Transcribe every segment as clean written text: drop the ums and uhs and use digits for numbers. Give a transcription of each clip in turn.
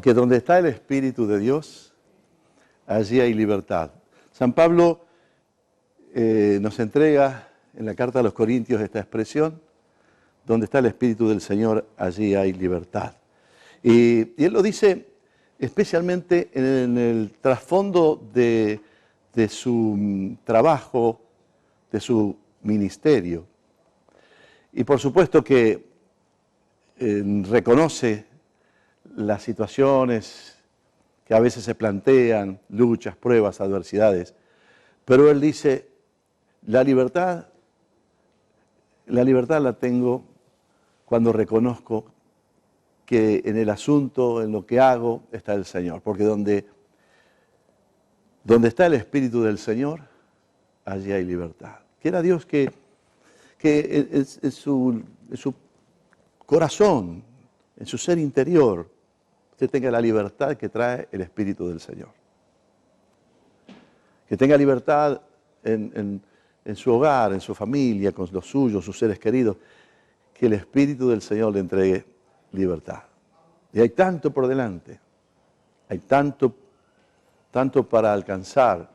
porque donde está el Espíritu de Dios, allí hay libertad. San Pablo nos entrega en la carta a los Corintios esta expresión: donde está el Espíritu del Señor, allí hay libertad. Y él lo dice especialmente en el trasfondo de su trabajo, de su ministerio. Y por supuesto que reconoce las situaciones que a veces se plantean, luchas, pruebas, adversidades, pero él dice, la libertad la tengo cuando reconozco que en el asunto, en lo que hago, está el Señor. Porque donde está el Espíritu del Señor, allí hay libertad. Quiera Dios que en su corazón, en su ser interior, usted tenga la libertad que trae el Espíritu del Señor. Que tenga libertad en su hogar, en su familia, con los suyos, sus seres queridos. Que el Espíritu del Señor le entregue libertad. Y hay tanto por delante, hay tanto para alcanzar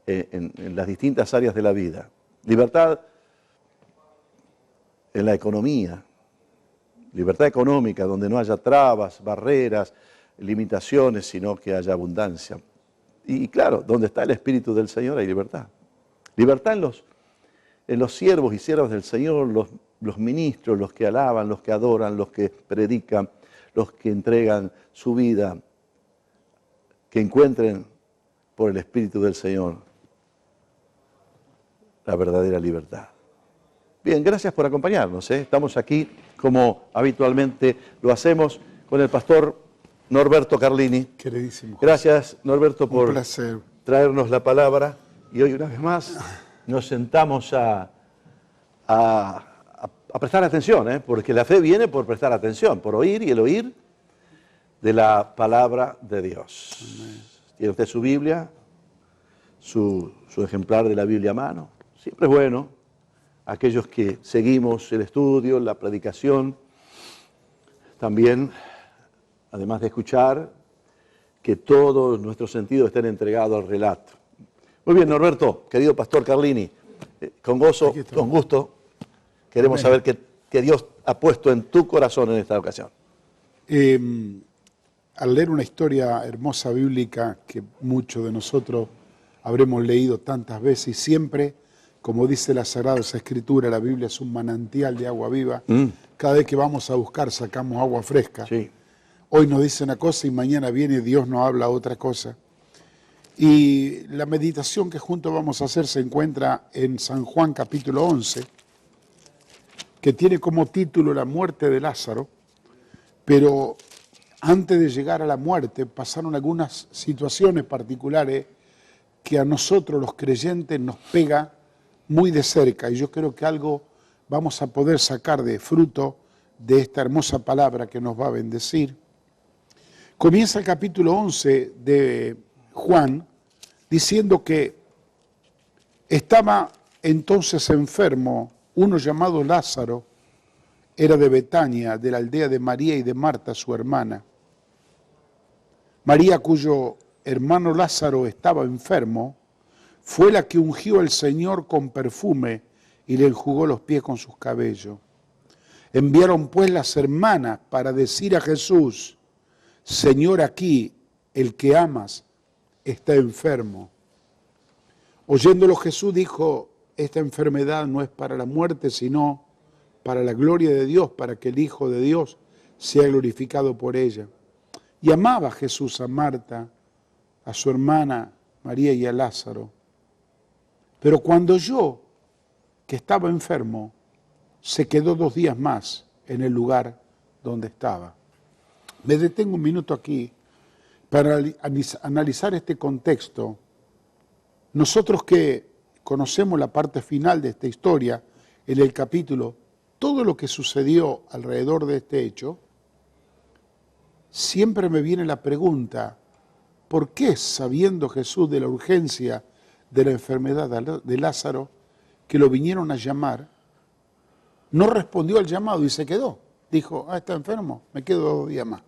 en las distintas áreas de la vida. Libertad en la economía, libertad económica, donde no haya trabas, barreras, limitaciones, sino que haya abundancia. Y claro, donde está el Espíritu del Señor hay libertad. Libertad en los siervos y siervas del Señor, los ministros, los que alaban, los que adoran, los que predican, los que entregan su vida, que encuentren por el Espíritu del Señor la verdadera libertad. Bien, gracias por acompañarnos. Estamos aquí, como habitualmente lo hacemos, con el pastor Norberto Carlini. Queridísimo. Gracias, Norberto, por traernos la palabra. Y hoy, una vez más, nos sentamos a prestar atención, porque la fe viene por prestar atención, por oír, y el oír de la palabra de Dios. Amén. Tiene usted su Biblia, su ejemplar de la Biblia a mano. Siempre es bueno, aquellos que seguimos el estudio, la predicación, también, además de escuchar, que todos nuestros sentidos estén entregados al relato. Muy bien, Norberto, querido pastor Carlini, con gozo, con gusto, queremos saber qué Dios ha puesto en tu corazón en esta ocasión. Al leer una historia hermosa bíblica que muchos de nosotros habremos leído tantas veces y siempre, como dice la Sagrada Escritura, la Biblia es un manantial de agua viva. Cada vez que vamos a buscar sacamos agua fresca. Sí. Hoy nos dice una cosa y mañana viene Dios nos habla otra cosa. Y la meditación que juntos vamos a hacer se encuentra en San Juan capítulo 11, que tiene como título la muerte de Lázaro, pero antes de llegar a la muerte pasaron algunas situaciones particulares que a nosotros los creyentes nos pega muy de cerca, y yo creo que algo vamos a poder sacar de fruto de esta hermosa palabra que nos va a bendecir. Comienza el capítulo 11 de Juan diciendo que estaba entonces enfermo uno llamado Lázaro, era de Betania, de la aldea de María y de Marta, su hermana. María, cuyo hermano Lázaro estaba enfermo, fue la que ungió al Señor con perfume y le enjugó los pies con sus cabellos. Enviaron pues las hermanas para decir a Jesús: Señor, aquí el que amas está enfermo. Oyéndolo Jesús dijo: esta enfermedad no es para la muerte, sino para la gloria de Dios, para que el Hijo de Dios sea glorificado por ella. Y amaba Jesús a Marta, a su hermana María y a Lázaro. Pero cuando oyó que estaba enfermo, se quedó 2 días más en el lugar donde estaba. Me detengo un minuto aquí para analizar este contexto. Nosotros que conocemos la parte final de esta historia, en el capítulo, todo lo que sucedió alrededor de este hecho, siempre me viene la pregunta: ¿por qué, sabiendo Jesús de la urgencia de la enfermedad de Lázaro, que lo vinieron a llamar, no respondió al llamado y se quedó? Dijo: está enfermo, me quedo 2 días más.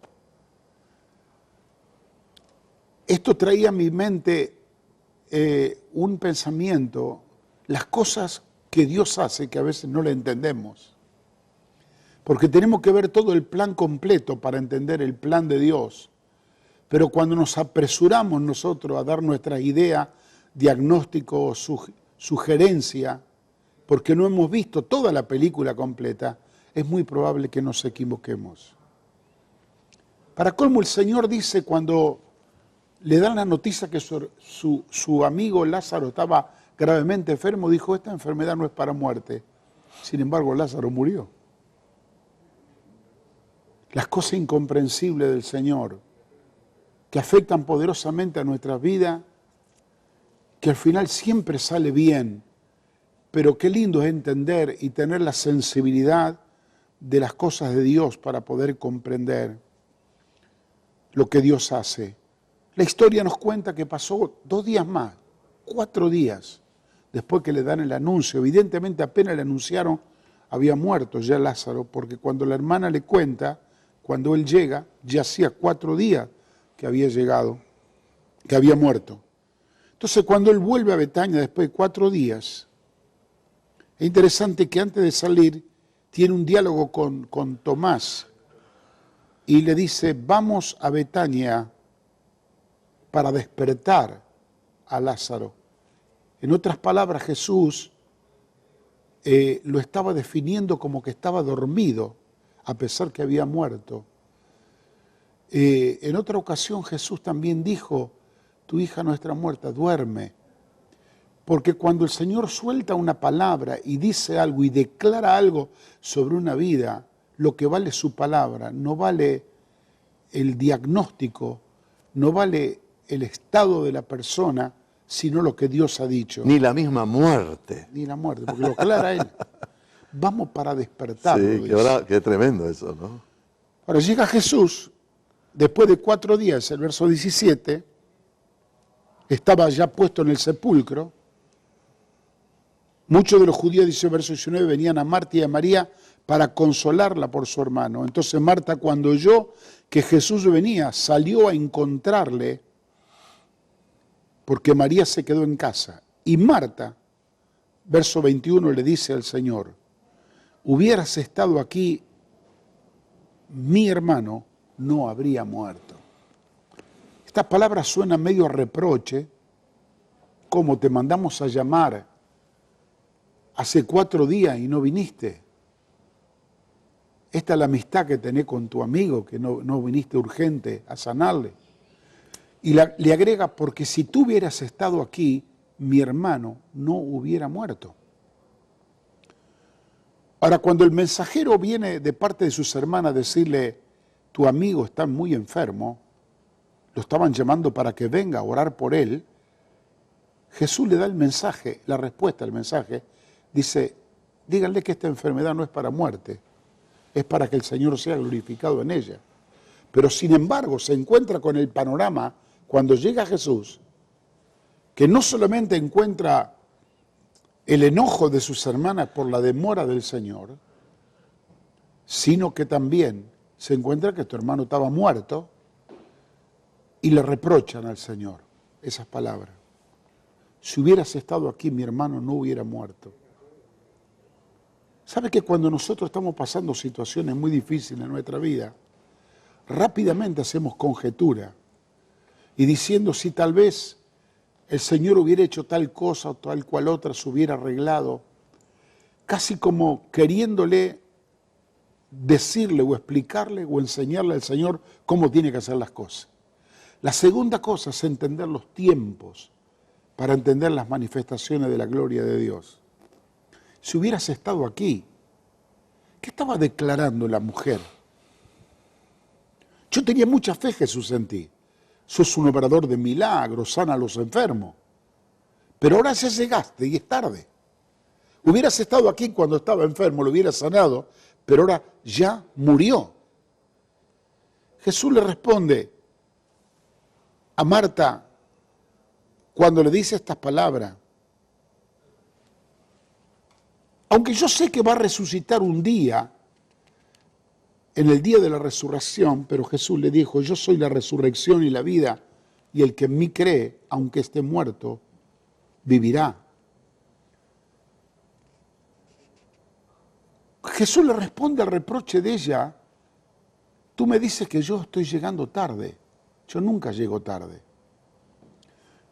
esto traía a mi mente un pensamiento, las cosas que Dios hace que a veces no le entendemos. Porque tenemos que ver todo el plan completo para entender el plan de Dios. Pero cuando nos apresuramos nosotros a dar nuestra idea, diagnóstico o sugerencia, porque no hemos visto toda la película completa, es muy probable que nos equivoquemos. Para colmo, el Señor dice cuando le dan la noticia que su amigo Lázaro estaba gravemente enfermo, dijo, esta enfermedad no es para muerte. Sin embargo, Lázaro murió. Las cosas incomprensibles del Señor, que afectan poderosamente a nuestras vidas, que al final siempre sale bien, pero qué lindo es entender y tener la sensibilidad de las cosas de Dios para poder comprender lo que Dios hace. La historia nos cuenta que pasó 2 días más, 4 días, después que le dan el anuncio. Evidentemente apenas le anunciaron, había muerto ya Lázaro, porque cuando la hermana le cuenta, cuando él llega, ya hacía 4 días que había llegado, que había muerto. Entonces cuando él vuelve a Betania después de 4 días, es interesante que antes de salir tiene un diálogo con Tomás y le dice, vamos a Betania para despertar a Lázaro. En otras palabras, Jesús lo estaba definiendo como que estaba dormido, a pesar que había muerto. En otra ocasión Jesús también dijo, tu hija no está muerta, duerme. Porque cuando el Señor suelta una palabra y dice algo y declara algo sobre una vida, lo que vale su palabra, no vale el diagnóstico, no vale el estado de la persona, sino lo que Dios ha dicho. Ni la misma muerte. Ni la muerte, porque lo aclara Él. Vamos para despertarlo. Sí, qué tremendo eso, ¿no? Ahora llega Jesús, después de 4 días, el verso 17, estaba ya puesto en el sepulcro. Muchos de los judíos, dice el verso 19, venían a Marta y a María para consolarla por su hermano. Entonces Marta, cuando oyó que Jesús venía, salió a encontrarle, porque María se quedó en casa. Y Marta, verso 21, le dice al Señor, hubieras estado aquí, mi hermano no habría muerto. Estas palabras suenan medio a reproche, como te mandamos a llamar hace 4 días y no viniste. Esta es la amistad que tenés con tu amigo, que no viniste urgente a sanarle. Y le agrega, porque si tú hubieras estado aquí, mi hermano no hubiera muerto. Ahora, cuando el mensajero viene de parte de sus hermanas a decirle, tu amigo está muy enfermo, lo estaban llamando para que venga a orar por él, Jesús le da el mensaje, la respuesta al mensaje, dice, díganle que esta enfermedad no es para muerte, es para que el Señor sea glorificado en ella. Pero sin embargo se encuentra con el panorama cuando llega Jesús, que no solamente encuentra el enojo de sus hermanas por la demora del Señor, sino que también se encuentra que tu hermano estaba muerto y le reprochan al Señor esas palabras. Si hubieras estado aquí, mi hermano no hubiera muerto. ¿Sabe que cuando nosotros estamos pasando situaciones muy difíciles en nuestra vida, rápidamente hacemos conjetura y diciendo si tal vez el Señor hubiera hecho tal cosa o tal cual otra, se hubiera arreglado, casi como queriéndole decirle o explicarle o enseñarle al Señor cómo tiene que hacer las cosas. La segunda cosa es entender los tiempos para entender las manifestaciones de la gloria de Dios. Si hubieras estado aquí, ¿qué estaba declarando la mujer? Yo tenía mucha fe, Jesús, en ti. Sos un obrador de milagros, sana a los enfermos. Pero ahora ya llegaste y es tarde. Hubieras estado aquí cuando estaba enfermo, lo hubieras sanado, pero ahora ya murió. Jesús le responde a Marta cuando le dice estas palabras. Aunque yo sé que va a resucitar un día, en el día de la resurrección, pero Jesús le dijo, yo soy la resurrección y la vida. y el que en mí cree, aunque esté muerto, vivirá. Jesús le responde al reproche de ella: tú me dices que yo estoy llegando tarde. Yo nunca llego tarde.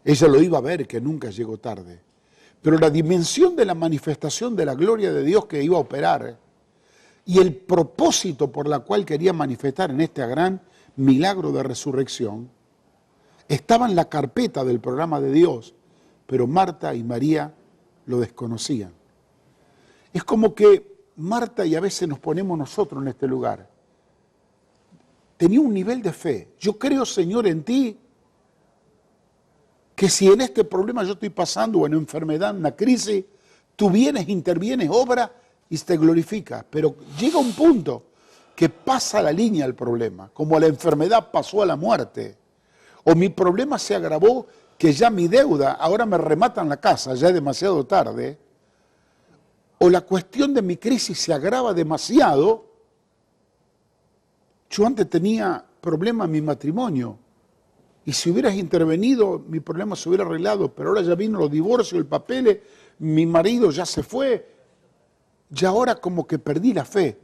Ella lo iba a ver, que nunca llegó tarde. Pero la dimensión de la manifestación de la gloria de Dios que iba a operar y el propósito por la cual quería manifestar en este gran milagro de resurrección estaba en la carpeta del programa de Dios, pero Marta y María lo desconocían. Es como que Marta, y a veces nos ponemos nosotros en este lugar, tenía un nivel de fe. Yo creo, Señor, en ti, que si en este problema yo estoy pasando, o en enfermedad, en una crisis, tú vienes, intervienes, obras y te glorificas. Pero llega un punto que pasa la línea el problema, como la enfermedad pasó a la muerte, o mi problema se agravó, que ya mi deuda, ahora me rematan la casa, ya es demasiado tarde, o la cuestión de mi crisis se agrava demasiado. Yo antes tenía problema en mi matrimonio, y si hubieras intervenido, mi problema se hubiera arreglado, pero ahora ya vino los divorcios, el papel, mi marido ya se fue, ya ahora como que perdí la fe.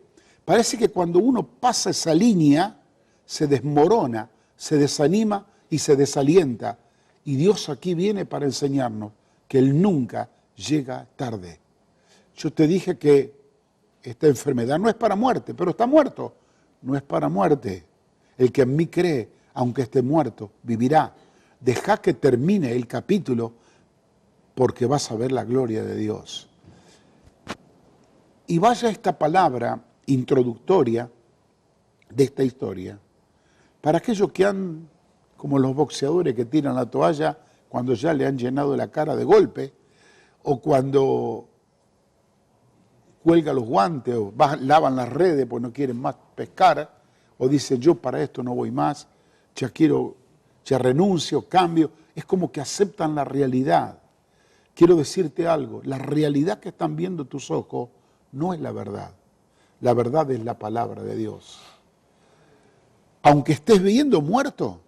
Parece que cuando uno pasa esa línea, se desmorona, se desanima y se desalienta. Y Dios aquí viene para enseñarnos que Él nunca llega tarde. Yo te dije que esta enfermedad no es para muerte, pero está muerto. No es para muerte. El que en mí cree, aunque esté muerto, vivirá. Deja que termine el capítulo, porque vas a ver la gloria de Dios. Y vaya esta palabra introductoria de esta historia, para aquellos que han, como los boxeadores que tiran la toalla cuando ya le han llenado la cara de golpe, o cuando cuelgan los guantes, o lavan las redes porque no quieren más pescar, o dicen yo para esto no voy más, ya renuncio, cambio. Es como que aceptan la realidad. Quiero decirte algo, la realidad que están viendo tus ojos no es la verdad. La verdad es la palabra de Dios. Aunque estés viviendo muerto,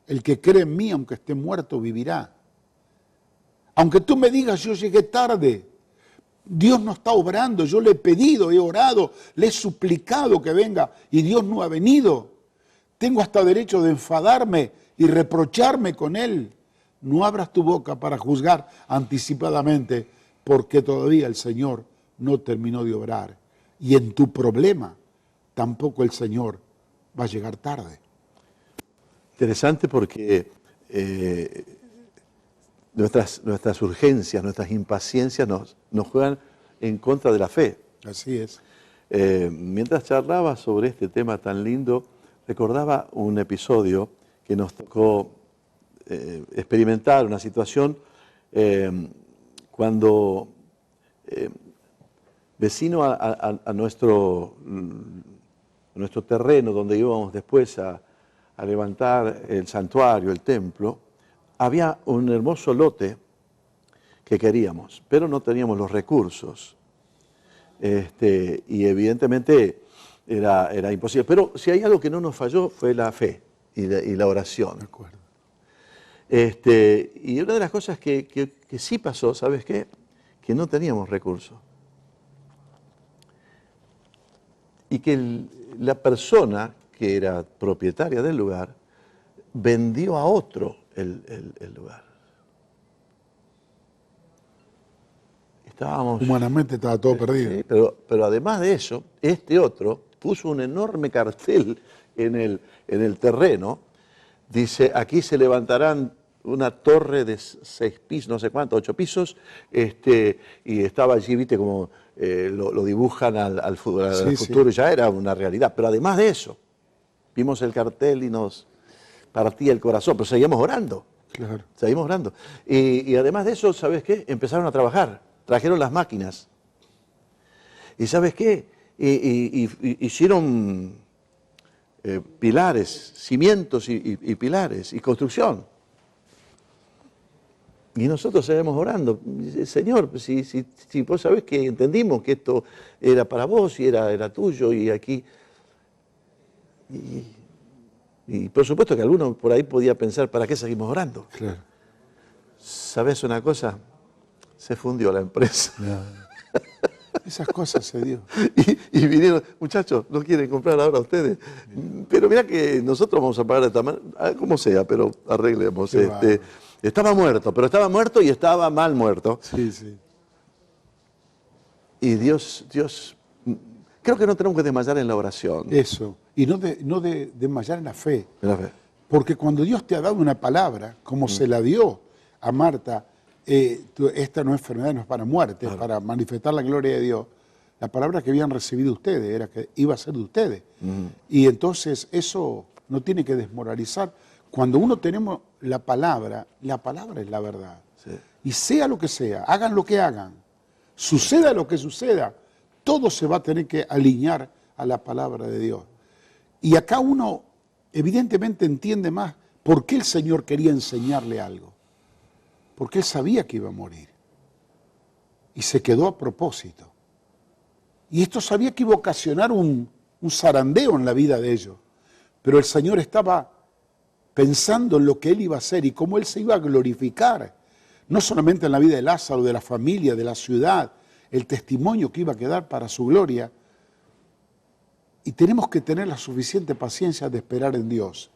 el que cree en mí, aunque esté muerto, vivirá. Aunque tú me digas, yo llegué tarde, Dios no está obrando, yo le he pedido, he orado, le he suplicado que venga y Dios no ha venido. Tengo hasta derecho de enfadarme y reprocharme con Él. No abras tu boca para juzgar anticipadamente, porque todavía el Señor no terminó de obrar. Y en tu problema tampoco el Señor va a llegar tarde. Interesante porque nuestras urgencias, nuestras impaciencias nos juegan en contra de la fe. Así es. Mientras charlaba sobre este tema tan lindo, recordaba un episodio que nos tocó experimentar, una situación cuando vecino a nuestro terreno donde íbamos después a levantar el santuario, el templo, había un hermoso lote que queríamos, pero no teníamos los recursos. Y evidentemente era imposible. Pero si hay algo que no nos falló fue la fe y la oración. De acuerdo. Y una de las cosas que sí pasó, ¿sabes qué? Que no teníamos recursos. Y que la persona que era propietaria del lugar vendió a otro el lugar. Humanamente estaba todo perdido. Sí, pero además de eso, este otro puso un enorme cartel en el terreno. Dice, aquí se levantarán una torre de 6 pisos, no sé cuánto, 8 pisos, y estaba allí, viste, como lo dibujan al futuro, y ya era una realidad. Pero además de eso, vimos el cartel y nos partía el corazón, pero seguíamos orando. Claro. Seguimos orando. Y además de eso, ¿sabes qué? Empezaron a trabajar, trajeron las máquinas. ¿Y sabes qué? Hicieron pilares, cimientos y pilares, y construcción. Y nosotros seguimos orando. Señor, si vos sabés que entendimos que esto era para vos y era tuyo, y aquí... Y Y por supuesto que alguno por ahí podía pensar, ¿para qué seguimos orando? Claro. ¿Sabes una cosa? Se fundió la empresa. Esas cosas se dio. Y vinieron, muchachos, ¿no quieren comprar ahora ustedes? Pero mirá que nosotros vamos a pagar de esta manera, como sea, pero arreglemos. Estaba muerto, pero estaba muerto y estaba mal muerto. Sí, sí. Y Dios, creo que no tenemos que desmayar en la oración. Eso. Y no desmayar en la fe. En la fe. Porque cuando Dios te ha dado una palabra, como se la dio a Marta, esta no es enfermedad, no es para muerte, es para manifestar la gloria de Dios. La palabra que habían recibido ustedes era que iba a ser de ustedes. Y entonces eso no tiene que desmoralizar. Cuando uno tenemos la palabra es la verdad. Sí. Y sea lo que sea, hagan lo que hagan, suceda lo que suceda, todo se va a tener que alinear a la palabra de Dios. Y acá uno evidentemente entiende más por qué el Señor quería enseñarle algo. Porque Él sabía que iba a morir. Y se quedó a propósito. Y esto sabía que iba a ocasionar un zarandeo en la vida de ellos. Pero el Señor estaba pensando en lo que Él iba a hacer y cómo Él se iba a glorificar. No solamente en la vida de Lázaro, de la familia, de la ciudad, el testimonio que iba a quedar para su gloria. Y tenemos que tener la suficiente paciencia de esperar en Dios.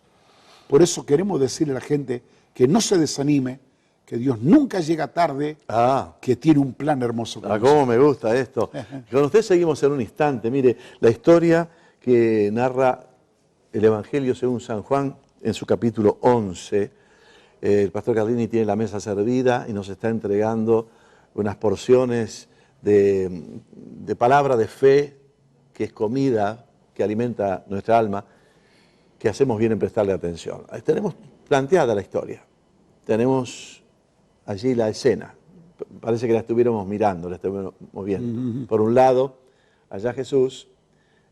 Por eso queremos decirle a la gente que no se desanime, que Dios nunca llega tarde, que tiene un plan hermoso. Cómo me gusta esto. Con usted seguimos en un instante. Mire, la historia que narra el Evangelio según San Juan en su capítulo 11. El pastor Carlini tiene la mesa servida y nos está entregando unas porciones de palabra de fe, que es comida, que alimenta nuestra alma, que hacemos bien en prestarle atención. Tenemos planteada la historia. Tenemos allí la escena. Parece que la estuviéramos mirando, la estuviéramos viendo. Por un lado, allá Jesús,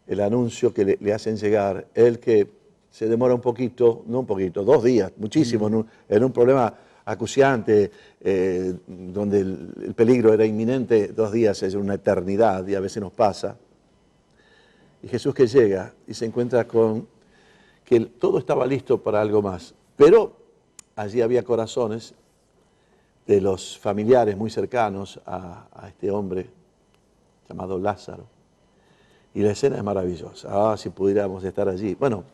el anuncio que le hacen llegar, él que se demora un poquito, no un poquito, 2 días, muchísimo, en un problema acuciante, donde el peligro era inminente. 2 días es una eternidad y a veces nos pasa. Y Jesús que llega y se encuentra con que todo estaba listo para algo más, pero allí había corazones de los familiares muy cercanos a este hombre llamado Lázaro. Y la escena es maravillosa. Si pudiéramos estar allí. Bueno,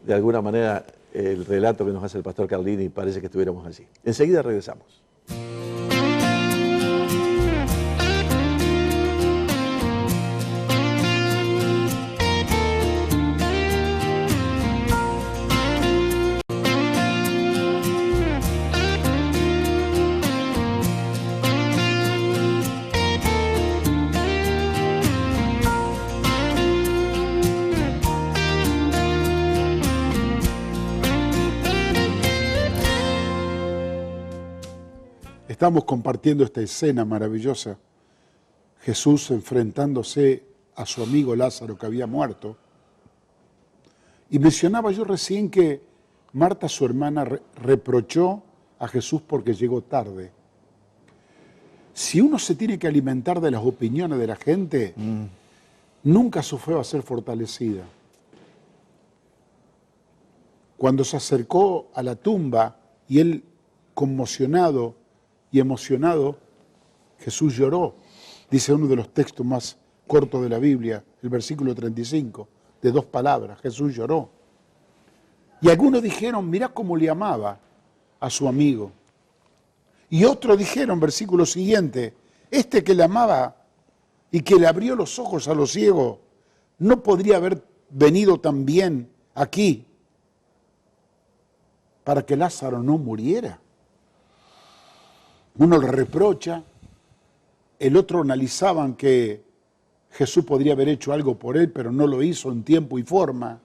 de alguna manera el relato que nos hace el pastor Carlini parece que estuviéramos allí. Enseguida regresamos. Estamos compartiendo esta escena maravillosa. Jesús enfrentándose a su amigo Lázaro que había muerto. Y mencionaba yo recién que Marta, su hermana, reprochó a Jesús porque llegó tarde. Si uno se tiene que alimentar de las opiniones de la gente, nunca su fe va a ser fortalecida. Cuando se acercó a la tumba y él, conmocionado y emocionado, Jesús lloró. Dice uno de los textos más cortos de la Biblia, el versículo 35, de 2 palabras, Jesús lloró. Y algunos dijeron, mirá cómo le amaba a su amigo. Y otros dijeron, versículo siguiente, este que le amaba y que le abrió los ojos a los ciegos, ¿no podría haber venido también aquí para que Lázaro no muriera? Uno le reprocha, el otro analizaban que Jesús podría haber hecho algo por él, pero no lo hizo en tiempo y forma.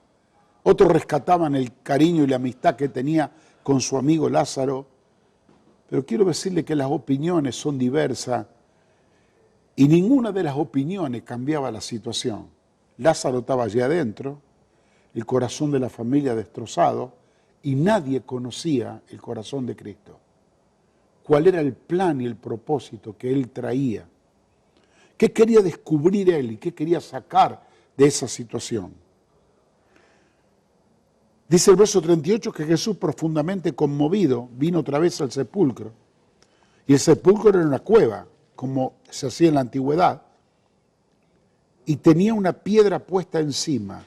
Otros rescataban el cariño y la amistad que tenía con su amigo Lázaro. Pero quiero decirle que las opiniones son diversas y ninguna de las opiniones cambiaba la situación. Lázaro estaba allí adentro, el corazón de la familia destrozado, y nadie conocía el corazón de Cristo. ¿Cuál era el plan y el propósito que Él traía? ¿Qué quería descubrir Él y qué quería sacar de esa situación? Dice el verso 38 que Jesús, profundamente conmovido, vino otra vez al sepulcro. Y el sepulcro era una cueva, como se hacía en la antigüedad, y tenía una piedra puesta encima.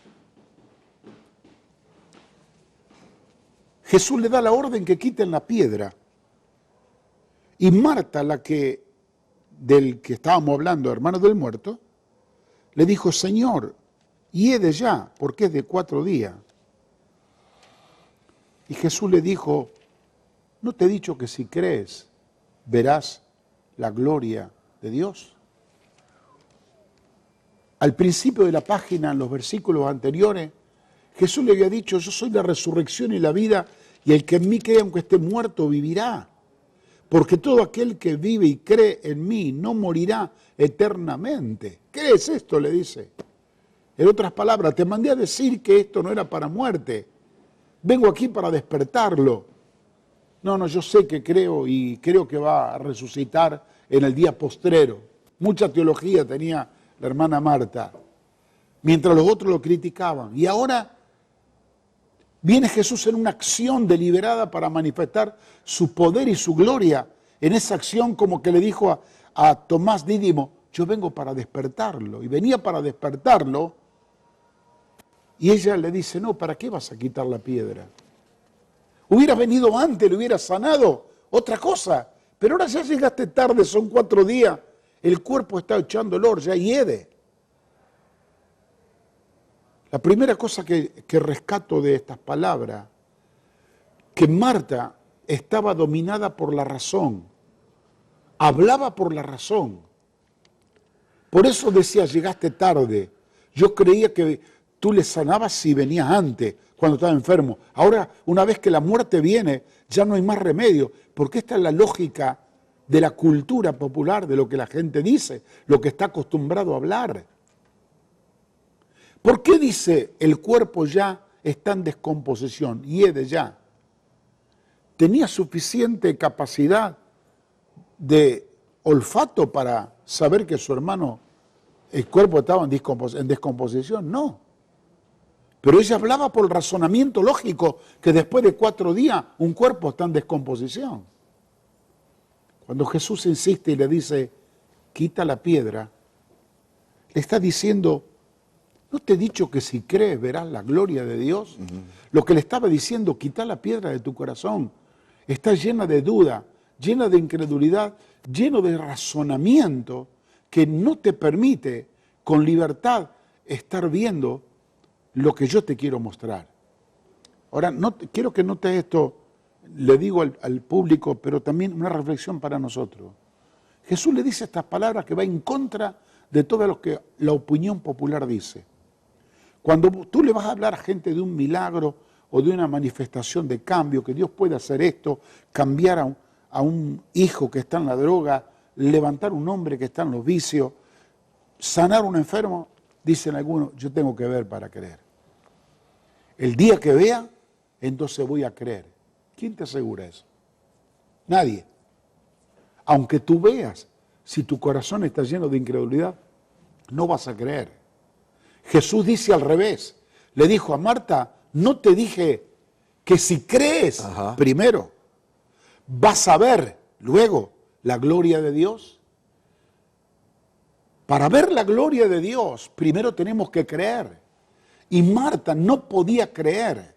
Jesús le da la orden que quiten la piedra. Y Marta, del que estábamos hablando, hermano del muerto, le dijo: Señor, hiede ya, porque es de 4 días. Y Jesús le dijo: ¿no te he dicho que si crees verás la gloria de Dios? Al principio de la página, en los versículos anteriores, Jesús le había dicho: yo soy la resurrección y la vida, y el que en mí cree, aunque esté muerto, vivirá. Porque todo aquel que vive y cree en mí no morirá eternamente. ¿Crees esto?, le dice. En otras palabras, te mandé a decir que esto no era para muerte. Vengo aquí para despertarlo. No, yo sé que creo y creo que va a resucitar en el día postrero. Mucha teología tenía la hermana Marta, mientras los otros lo criticaban. Y ahora viene Jesús en una acción deliberada para manifestar su poder y su gloria. En esa acción, como que le dijo a Tomás Dídimo: yo vengo para despertarlo. Y venía para despertarlo. Y ella le dice: no, ¿para qué vas a quitar la piedra? Hubieras venido antes, le hubieras sanado, otra cosa. Pero ahora ya llegaste tarde, son 4 días. El cuerpo está echando olor, ya hiede. La primera cosa que rescato de estas palabras, que Marta estaba dominada por la razón, hablaba por la razón. Por eso decía: llegaste tarde. Yo creía que tú le sanabas si venías antes, cuando estaba enfermo. Ahora, una vez que la muerte viene, ya no hay más remedio, porque esta es la lógica de la cultura popular, de lo que la gente dice, lo que está acostumbrado a hablar. ¿Por qué dice el cuerpo ya está en descomposición? Hiede ya. Tenía suficiente capacidad de olfato para saber que su hermano, el cuerpo estaba en descomposición. No. Pero ella hablaba por el razonamiento lógico que después de 4 días un cuerpo está en descomposición. Cuando Jesús insiste y le dice: quita la piedra, le está diciendo: ¿no te he dicho que si crees verás la gloria de Dios? Lo que le estaba diciendo: quita la piedra de tu corazón. Está llena de duda, llena de incredulidad, lleno de razonamiento que no te permite con libertad estar viendo lo que yo te quiero mostrar. Ahora, quiero que notes esto, le digo al público, pero también una reflexión para nosotros. Jesús le dice estas palabras que va en contra de todo lo que la opinión popular dice. Cuando tú le vas a hablar a gente de un milagro o de una manifestación de cambio, que Dios puede hacer esto, cambiar a un hijo que está en la droga, levantar un hombre que está en los vicios, sanar a un enfermo, dicen algunos: yo tengo que ver para creer. El día que vea, entonces voy a creer. ¿Quién te asegura eso? Nadie. Aunque tú veas, si tu corazón está lleno de incredulidad, no vas a creer. Jesús dice al revés. Le dijo a Marta: no te dije que si crees primero, vas a ver luego la gloria de Dios. Para ver la gloria de Dios, primero tenemos que creer. Y Marta no podía creer.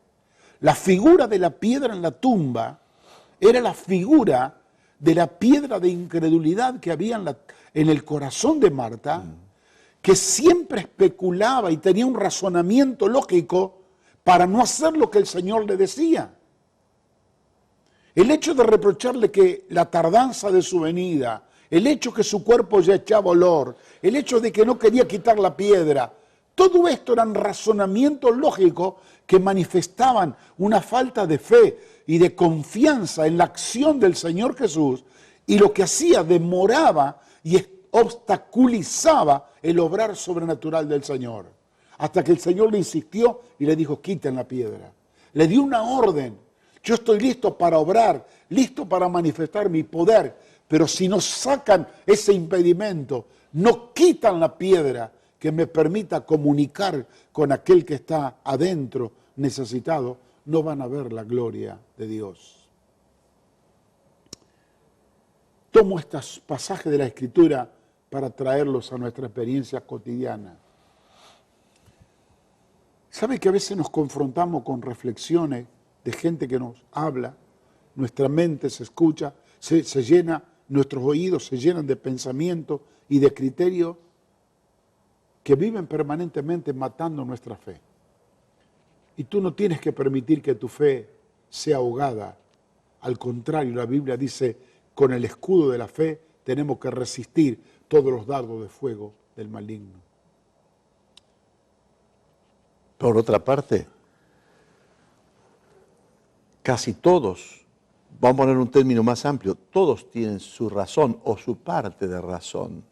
La figura de la piedra en la tumba era la figura de la piedra de incredulidad que había en el corazón de Marta, que siempre especulaba y tenía un razonamiento lógico para no hacer lo que el Señor le decía. El hecho de reprocharle que la tardanza de su venida, el hecho que su cuerpo ya echaba olor, el hecho de que no quería quitar la piedra, todo esto eran razonamientos lógicos que manifestaban una falta de fe y de confianza en la acción del Señor Jesús, y lo que hacía demoraba y obstaculizaba el obrar sobrenatural del Señor. Hasta que el Señor le insistió y le dijo: quiten la piedra. Le dio una orden: yo estoy listo para obrar, listo para manifestar mi poder, pero si no sacan ese impedimento, no quitan la piedra que me permita comunicar con aquel que está adentro necesitado, no van a ver la gloria de Dios. Tomo estos pasajes de la Escritura para traerlos a nuestra experiencia cotidiana. ¿Sabe que a veces nos confrontamos con reflexiones de gente que nos habla? Nuestra mente se escucha, se llena, nuestros oídos se llenan de pensamientos y de criterios que viven permanentemente matando nuestra fe. Y tú no tienes que permitir que tu fe sea ahogada. Al contrario, la Biblia dice, con el escudo de la fe tenemos que resistir todos los dardos de fuego del maligno. Por otra parte, casi todos, vamos a poner un término más amplio, todos tienen su razón o su parte de razón.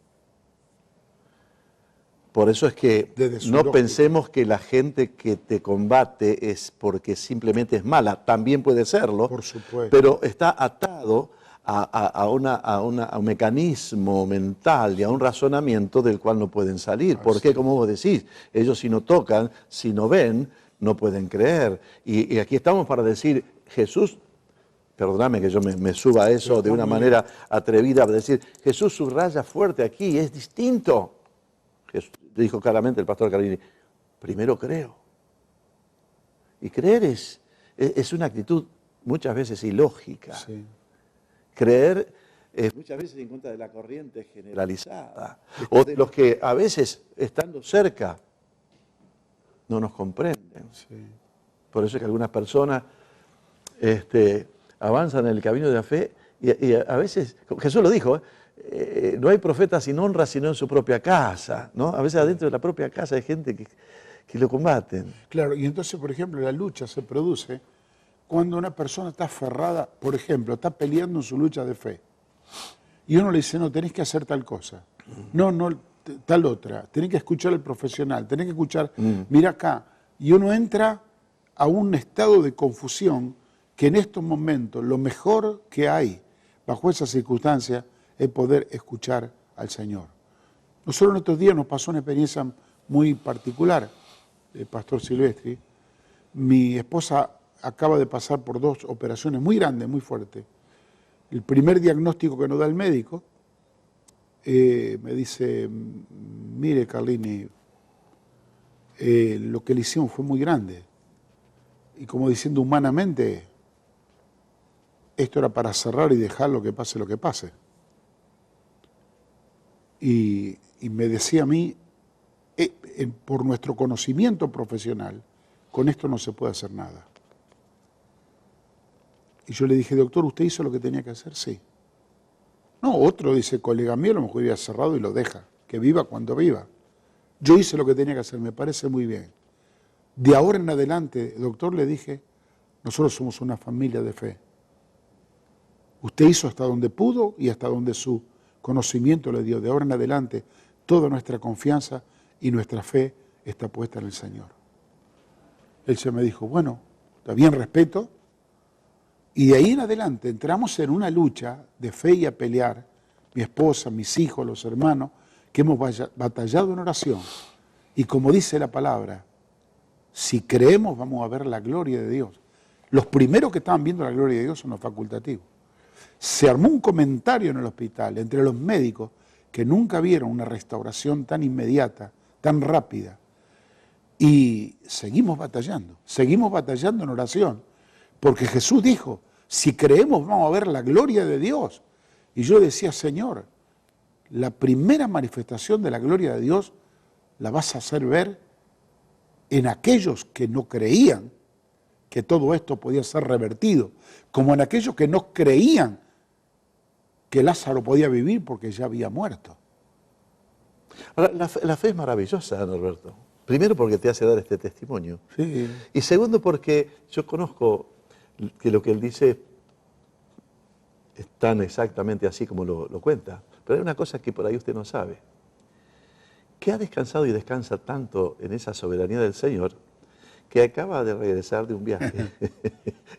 Por eso es que no pensemos que la gente que te combate es porque simplemente es mala, también puede serlo, por supuesto, pero está atado a un mecanismo mental y a un razonamiento del cual no pueden salir. Porque, como vos decís, ellos si no tocan, si no ven, no pueden creer. Y aquí estamos para decir, Jesús, perdóname que yo me suba a eso de una manera atrevida, para decir, Jesús subraya fuerte aquí, es distinto. Jesús, dijo claramente el pastor Carlini, primero creo. Y creer es una actitud muchas veces ilógica. Sí. Creer es muchas veces en contra de la corriente generalizada, o de los que a veces, estando cerca, no nos comprenden. Sí. Por eso es que algunas personas avanzan en el camino de la fe y a veces, Jesús lo dijo, no hay profeta sin honra sino en su propia casa, ¿no? A veces adentro de la propia casa hay gente que lo combaten. Claro, y entonces, por ejemplo, la lucha se produce cuando una persona está aferrada, por ejemplo, está peleando en su lucha de fe. Y uno le dice, no, tenés que hacer tal cosa. No, tal otra. Tenés que escuchar al profesional, tenés que escuchar, mira acá. Y uno entra a un estado de confusión que en estos momentos lo mejor que hay bajo esas circunstancias es poder escuchar al Señor. Nosotros en estos días nos pasó una experiencia muy particular, Pastor Silvestri. Mi esposa acaba de pasar por 2 operaciones muy grandes, muy fuertes. El primer diagnóstico que nos da el médico, me dice, mire Carlini, lo que le hicimos fue muy grande. Y como diciendo humanamente, esto era para cerrar y dejar lo que pase. Y me decía a mí, por nuestro conocimiento profesional, con esto no se puede hacer nada. Y yo le dije, doctor, ¿usted hizo lo que tenía que hacer? Sí. No, otro dice, colega mío, a lo mejor hubiera cerrado y lo deja, que viva cuando viva. Yo hice lo que tenía que hacer, me parece muy bien. De ahora en adelante, doctor, le dije, nosotros somos una familia de fe. Usted hizo hasta donde pudo y hasta donde su conocimiento le dio. De ahora en adelante, toda nuestra confianza y nuestra fe está puesta en el Señor. Él se me dijo, bueno, está bien, respeto. Y de ahí en adelante entramos en una lucha de fe y a pelear, mi esposa, mis hijos, los hermanos, que hemos batallado en oración. Y como dice la palabra, si creemos vamos a ver la gloria de Dios. Los primeros que estaban viendo la gloria de Dios son los facultativos. Se armó un comentario en el hospital entre los médicos que nunca vieron una restauración tan inmediata, tan rápida. Y seguimos batallando en oración. Porque Jesús dijo, si creemos vamos a ver la gloria de Dios. Y yo decía, Señor, la primera manifestación de la gloria de Dios la vas a hacer ver en aquellos que no creían que todo esto podía ser revertido, como en aquellos que no creían que Lázaro podía vivir porque ya había muerto. Ahora, la fe es maravillosa, Norberto. Primero porque te hace dar este testimonio. Sí. Y segundo porque yo conozco que lo que él dice es tan exactamente así como lo cuenta. Pero hay una cosa que por ahí usted no sabe. Que ha descansado y descansa tanto en esa soberanía del Señor que acaba de regresar de un viaje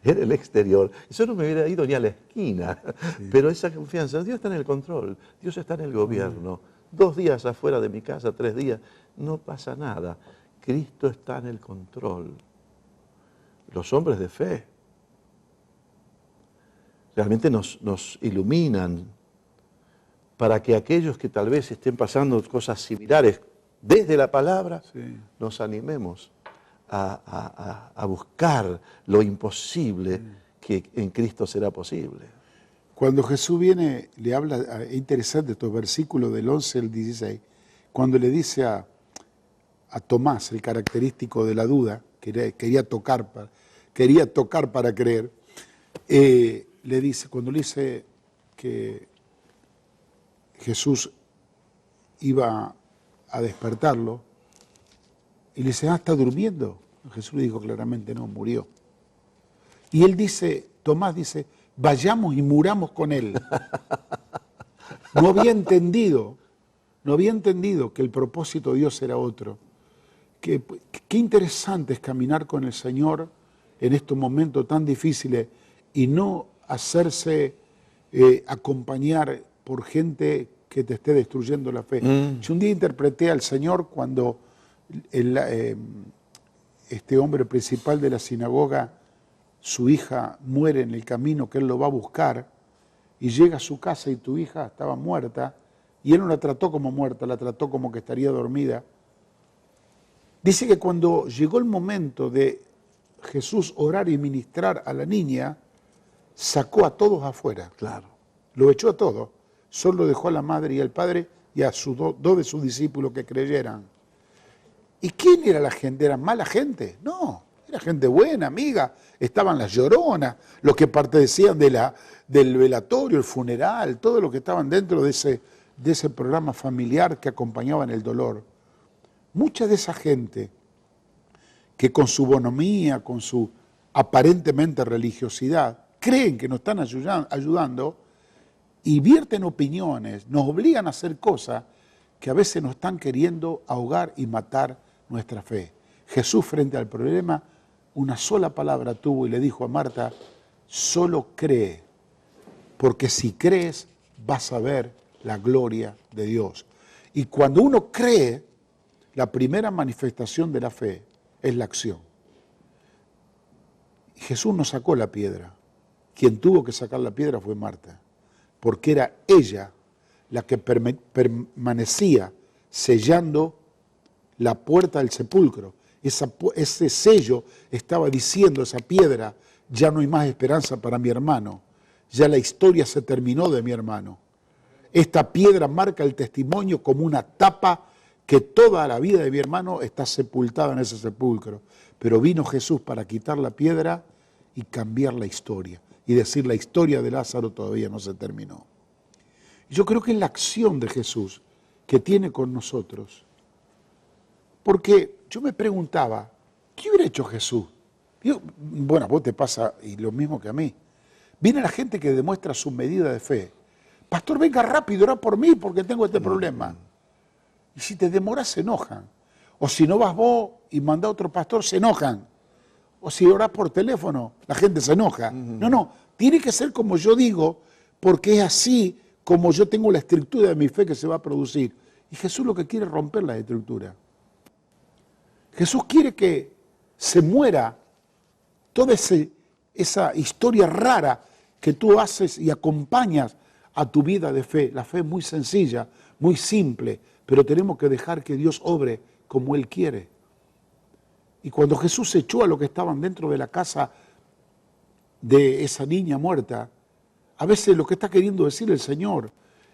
en el exterior. Yo no me hubiera ido ni a la esquina, sí. Pero esa confianza, Dios está en el control, Dios está en el gobierno. 2 días afuera de mi casa, 3 días, no pasa nada. Cristo está en el control. los hombres de fe realmente nos iluminan para que aquellos que tal vez estén pasando cosas similares desde la palabra, Sí. nos animemos a buscar lo imposible que en Cristo será posible. Cuando Jesús viene, le habla, es interesante estos versículos del 11 al 16, cuando le dice a Tomás, el característico de la duda, quería tocar para creer, le dice, cuando le dice que Jesús iba a despertarlo, y le dice, está durmiendo. Jesús le dijo claramente, no, murió. Y él dice, Tomás dice, vayamos y muramos con él. No había entendido que el propósito de Dios era otro. Qué interesante es caminar con el Señor en estos momentos tan difíciles y no hacerse acompañar por gente que te esté destruyendo la fe. Yo un día interpreté al Señor cuando este hombre principal de la sinagoga, su hija muere en el camino que él lo va a buscar, y llega a su casa y tu hija estaba muerta, y él no la trató como muerta, la trató como que estaría dormida. Dice que cuando llegó el momento de Jesús orar y ministrar a la niña, sacó a todos afuera. Claro. Lo echó a todos. Solo dejó a la madre y al padre y a sus dos de sus discípulos que creyeran. ¿Y quién era la gente? ¿Era mala gente? No, era gente buena, amiga. Estaban las lloronas, los que pertenecían del velatorio, el funeral, todos los que estaban dentro de ese programa familiar que acompañaban el dolor. Mucha de esa gente que con su bonomía, con su aparentemente religiosidad, creen que nos están ayudando y vierten opiniones, nos obligan a hacer cosas que a veces nos están queriendo ahogar y matar nuestra fe. Jesús, frente al problema, una sola palabra tuvo y le dijo a Marta, solo cree, porque si crees vas a ver la gloria de Dios. Y cuando uno cree, la primera manifestación de la fe es la acción. Jesús no sacó la piedra. Quien tuvo que sacar la piedra fue Marta, porque era ella la que permanecía sellando la puerta del sepulcro. Ese sello estaba diciendo, esa piedra, ya no hay más esperanza para mi hermano, ya la historia se terminó de mi hermano. Esta piedra marca el testimonio como una tapa que toda la vida de mi hermano está sepultada en ese sepulcro. Pero vino Jesús para quitar la piedra y cambiar la historia. Y decir, la historia de Lázaro todavía no se terminó. Yo creo que es la acción de Jesús que tiene con nosotros. Porque yo me preguntaba, ¿qué hubiera hecho Jesús? Bueno, a vos te pasa y lo mismo que a mí. Viene la gente que demuestra su medida de fe. Pastor, venga rápido, orá por mí porque tengo este problema. Y si te demoras, se enojan. O si no vas vos y manda a otro pastor, se enojan. O si orás por teléfono, la gente se enoja. No, tiene que ser como yo digo, porque es así como yo tengo la estructura de mi fe que se va a producir. Y Jesús lo que quiere es romper la estructura. Jesús quiere que se muera toda esa historia rara que tú haces y acompañas a tu vida de fe. La fe es muy sencilla, muy simple, pero tenemos que dejar que Dios obre como Él quiere. Y cuando Jesús echó a los que estaban dentro de la casa de esa niña muerta, a veces lo que está queriendo decir el Señor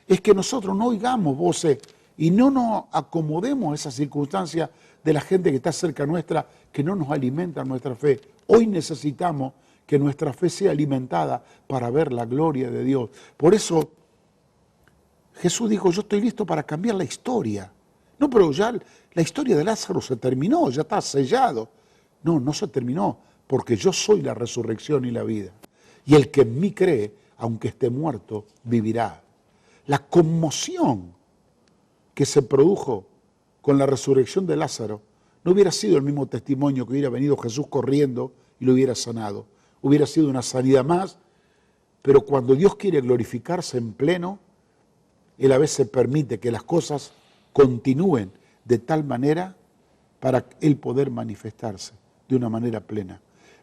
es que nosotros no oigamos voces y no nos acomodemos a esas circunstancias de la gente que está cerca nuestra, que no nos alimenta nuestra fe. Hoy necesitamos que nuestra fe sea alimentada para ver la gloria de Dios. Por eso Jesús dijo, yo estoy listo para cambiar la historia. No, pero ya la historia de Lázaro se terminó, ya está sellado. No se terminó, porque yo soy la resurrección y la vida. Y el que en mí cree, aunque esté muerto, vivirá. La conmoción que se produjo con la resurrección de Lázaro no hubiera sido el mismo testimonio que hubiera venido Jesús corriendo y lo hubiera sanado. Hubiera sido una sanidad más, pero cuando Dios quiere glorificarse en pleno, Él a veces permite que las cosas continúen de tal manera para Él poder manifestarse de una manera plena.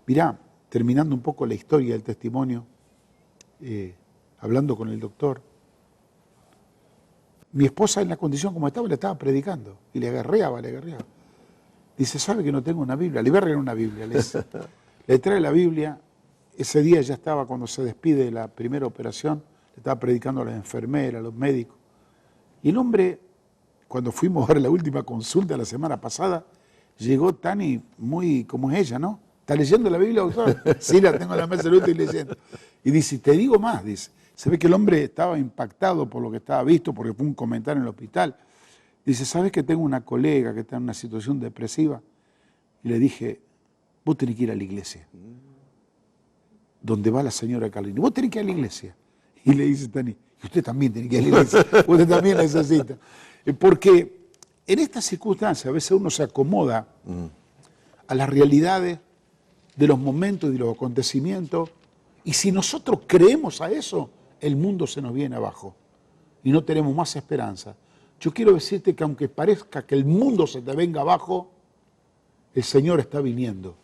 Mirá, terminando un poco la historia del testimonio, hablando con el doctor, mi esposa en la condición como estaba, le estaba predicando y le agarreaba. Dice, ¿sabe que no tengo una Biblia? Le voy a regalar una Biblia. Le trae la Biblia. Ese día ya estaba, cuando se despide de la primera operación, le estaba predicando a las enfermeras, a los médicos. Y el hombre, cuando fuimos a ver la última consulta la semana pasada, llegó Tani muy como es ella, ¿no? ¿Está leyendo la Biblia, doctor? Sí, la tengo en la mesa, y leyendo. Y dice, te digo más, dice. Se ve que el hombre estaba impactado por lo que estaba visto, porque fue un comentario en el hospital. Dice, ¿sabes que tengo una colega que está en una situación depresiva? Y le dije, vos tenés que ir a la iglesia, donde va la señora Carlini. Vos tenés que ir a la iglesia. Y le dice Tani, y usted también tiene que ir a la iglesia, usted también necesita. Porque en estas circunstancias a veces uno se acomoda a las realidades de los momentos y de los acontecimientos, y si nosotros creemos a eso, el mundo se nos viene abajo y no tenemos más esperanza. Yo quiero decirte que aunque parezca que el mundo se te venga abajo, el Señor está viniendo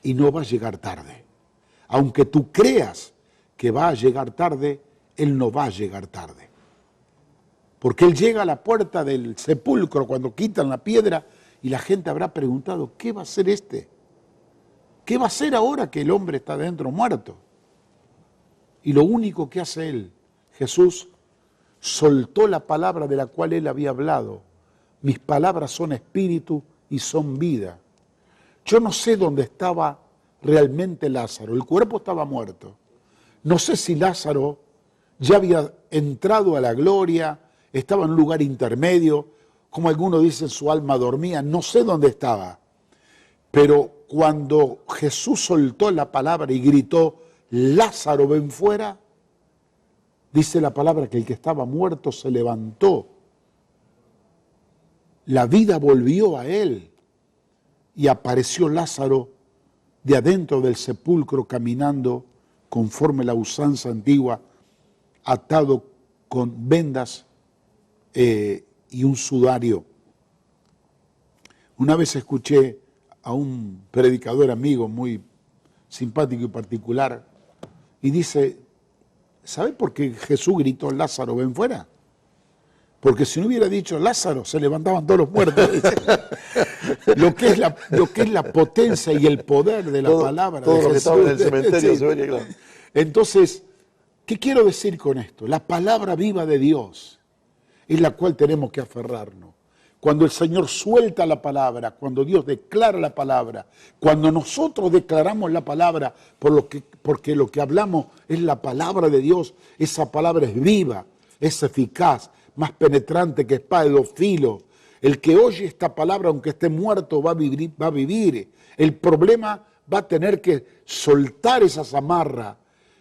y no va a llegar tarde. Aunque tú creas que va a llegar tarde, Él no va a llegar tarde. Porque Él llega a la puerta del sepulcro cuando quitan la piedra y la gente habrá preguntado, ¿qué va a hacer este? ¿Qué va a hacer ahora que el hombre está dentro muerto? Y lo único que hace Él, Jesús, soltó la palabra de la cual Él había hablado. Mis palabras son espíritu y son vida. Yo no sé dónde estaba realmente Lázaro. El cuerpo estaba muerto. No sé si Lázaro ya había entrado a la gloria, estaba en un lugar intermedio, como algunos dicen, su alma dormía. No sé dónde estaba. Pero cuando Jesús soltó la palabra y gritó, Lázaro, ven fuera, dice la palabra que el que estaba muerto se levantó. La vida volvió a él y apareció Lázaro de adentro del sepulcro caminando conforme la usanza antigua, atado con vendas y un sudario. Una vez escuché a un predicador amigo muy simpático y particular y dice, ¿sabe por qué Jesús gritó Lázaro, ven fuera? Porque si no hubiera dicho Lázaro, se levantaban todos los muertos. lo que es la potencia y el poder de la palabra de Jesús. Todo lo que estaba en el cementerio sí. se veía claro. Entonces, ¿qué quiero decir con esto? La palabra viva de Dios es la cual tenemos que aferrarnos. Cuando el Señor suelta la palabra, cuando Dios declara la palabra, cuando nosotros declaramos la palabra, porque lo que hablamos es la palabra de Dios, esa palabra es viva, es eficaz, más penetrante que espada de dos filos. El que oye esta palabra, aunque esté muerto, va a vivir. El problema va a tener que soltar esas amarras.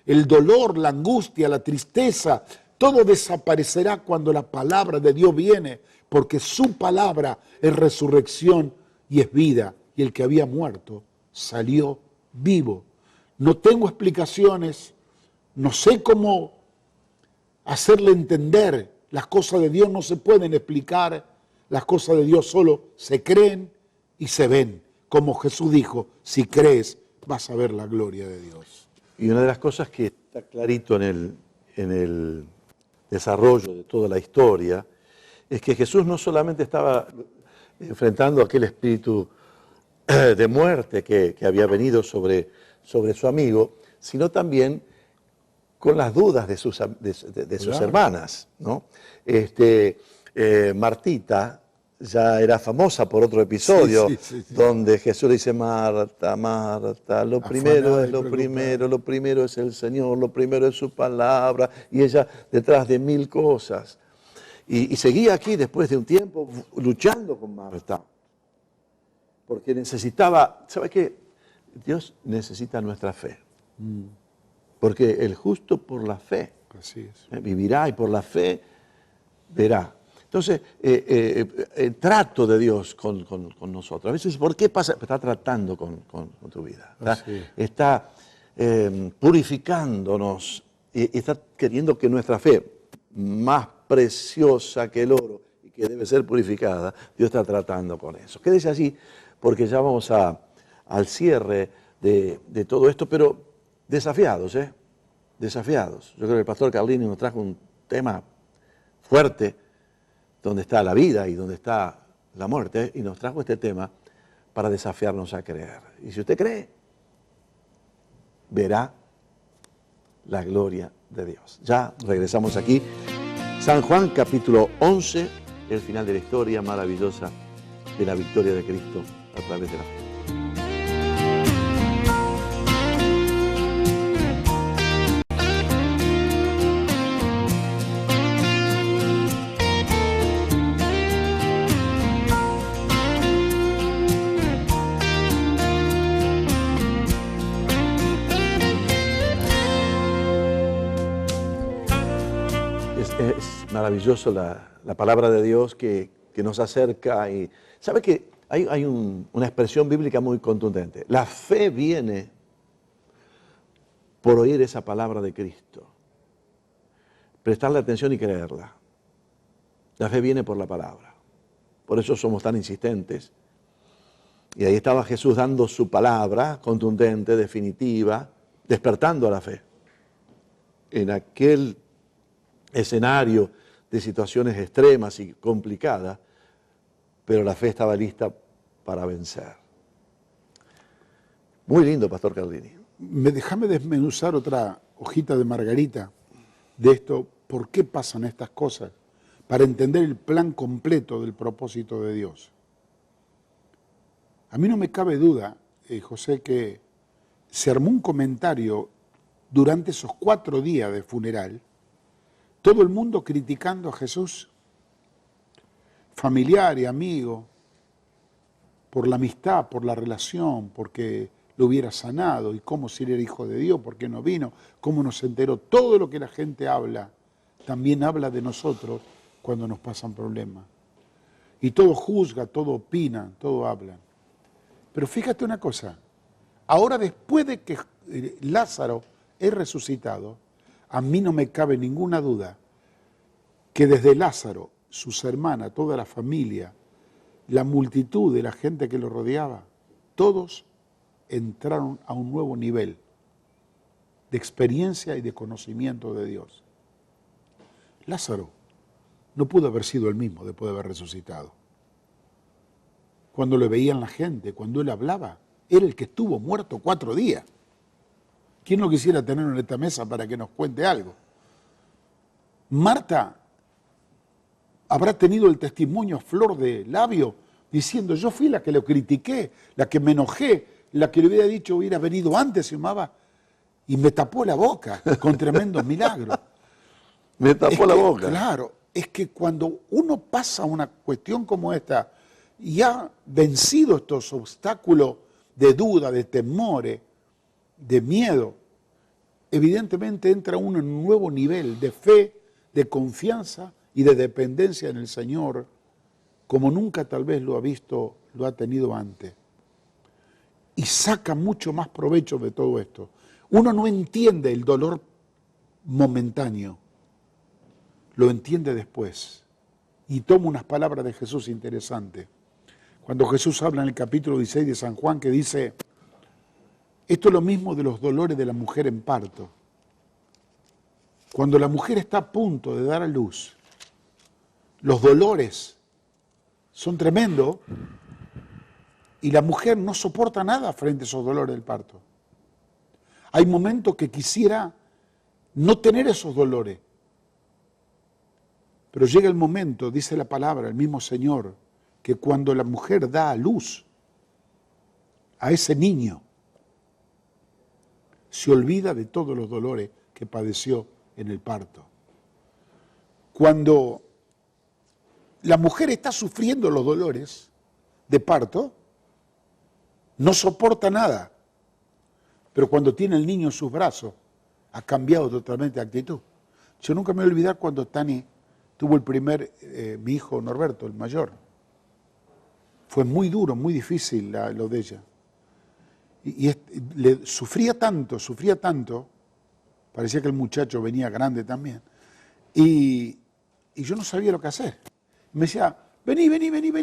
El dolor, la angustia, la tristeza, todo desaparecerá cuando la palabra de Dios viene, porque su palabra es resurrección y es vida. Y el que había muerto salió vivo. No tengo explicaciones, no sé cómo hacerle entender. Las cosas de Dios no se pueden explicar, las cosas de Dios solo se creen y se ven. Como Jesús dijo, si crees vas a ver la gloria de Dios. Y una de las cosas que está clarito en el desarrollo de toda la historia es que Jesús no solamente estaba enfrentando aquel espíritu de muerte que había venido sobre su amigo, sino también con las dudas de sus hermanas, ¿no? Martita ya era famosa por otro episodio sí. Donde Jesús le dice, Marta, Marta, lo primero es el Señor, lo primero es su palabra, y ella detrás de 1000 cosas. Y seguía aquí después de un tiempo luchando con Marta, porque necesitaba, ¿sabe qué? Dios necesita nuestra fe, porque el justo por la fe así es. Vivirá y por la fe verá. Entonces, el trato de Dios con nosotros. A veces, ¿por qué pasa? Está tratando con tu vida. Está purificándonos y está queriendo que nuestra fe, más preciosa que el oro y que debe ser purificada, Dios está tratando con eso. Quédese así porque ya vamos al cierre de todo esto, pero desafiados, ¿eh? Desafiados. Yo creo que el pastor Carlini nos trajo un tema fuerte, donde está la vida y donde está la muerte, y nos trajo este tema para desafiarnos a creer. Y si usted cree, verá la gloria de Dios. Ya regresamos aquí. San Juan capítulo 11, el final de la historia maravillosa de la victoria de Cristo a través de la fe. Es maravilloso la palabra de Dios que nos acerca. Y ¿sabe que hay una expresión bíblica muy contundente? La fe viene por oír esa palabra de Cristo, prestarle atención y creerla. La fe viene por la palabra. Por eso somos tan insistentes. Y ahí estaba Jesús dando su palabra contundente, definitiva, despertando a la fe. En aquel escenario de situaciones extremas y complicadas, pero la fe estaba lista para vencer. Muy lindo, Pastor Carlini. Déjame desmenuzar otra hojita de margarita de esto, por qué pasan estas cosas, para entender el plan completo del propósito de Dios. A mí no me cabe duda, José, que se armó un comentario durante esos 4 días de funeral, todo el mundo criticando a Jesús, familiar y amigo, por la amistad, por la relación, porque lo hubiera sanado, y cómo si era hijo de Dios, por qué no vino, cómo nos enteró. Todo lo que la gente habla, también habla de nosotros cuando nos pasan problemas. Y todo juzga, todo opina, todo habla. Pero fíjate una cosa, ahora después de que Lázaro es resucitado, a mí no me cabe ninguna duda que desde Lázaro, sus hermanas, toda la familia, la multitud de la gente que lo rodeaba, todos entraron a un nuevo nivel de experiencia y de conocimiento de Dios. Lázaro no pudo haber sido el mismo después de haber resucitado. Cuando le veían la gente, cuando él hablaba, era el que estuvo muerto 4 días. ¿Quién no quisiera tenerlo en esta mesa para que nos cuente algo? Marta habrá tenido el testimonio a flor de labio diciendo, yo fui la que lo critiqué, la que me enojé, la que le hubiera dicho hubiera venido antes, se llamaba, y me tapó la boca con tremendos milagros. Me tapó la boca. Claro, es que cuando uno pasa una cuestión como esta y ha vencido estos obstáculos de duda, de temores, de miedo, evidentemente entra uno en un nuevo nivel de fe, de confianza y de dependencia en el Señor, como nunca tal vez lo ha visto, lo ha tenido antes. Y saca mucho más provecho de todo esto. Uno no entiende el dolor momentáneo, lo entiende después. Y toma unas palabras de Jesús interesantes. Cuando Jesús habla en el capítulo 16 de San Juan, que dice, esto es lo mismo de los dolores de la mujer en parto. Cuando la mujer está a punto de dar a luz, los dolores son tremendos y la mujer no soporta nada frente a esos dolores del parto. Hay momentos que quisiera no tener esos dolores, pero llega el momento, dice la palabra, el mismo Señor, que cuando la mujer da a luz a ese niño, se olvida de todos los dolores que padeció en el parto. Cuando la mujer está sufriendo los dolores de parto, no soporta nada, pero cuando tiene el niño en sus brazos, ha cambiado totalmente de actitud. Yo nunca me voy a olvidar cuando Tani tuvo mi hijo Norberto, el mayor. Fue muy duro, muy difícil lo de ella. Sufría tanto, parecía que el muchacho venía grande también, y yo no sabía lo que hacer. Me decía, vení,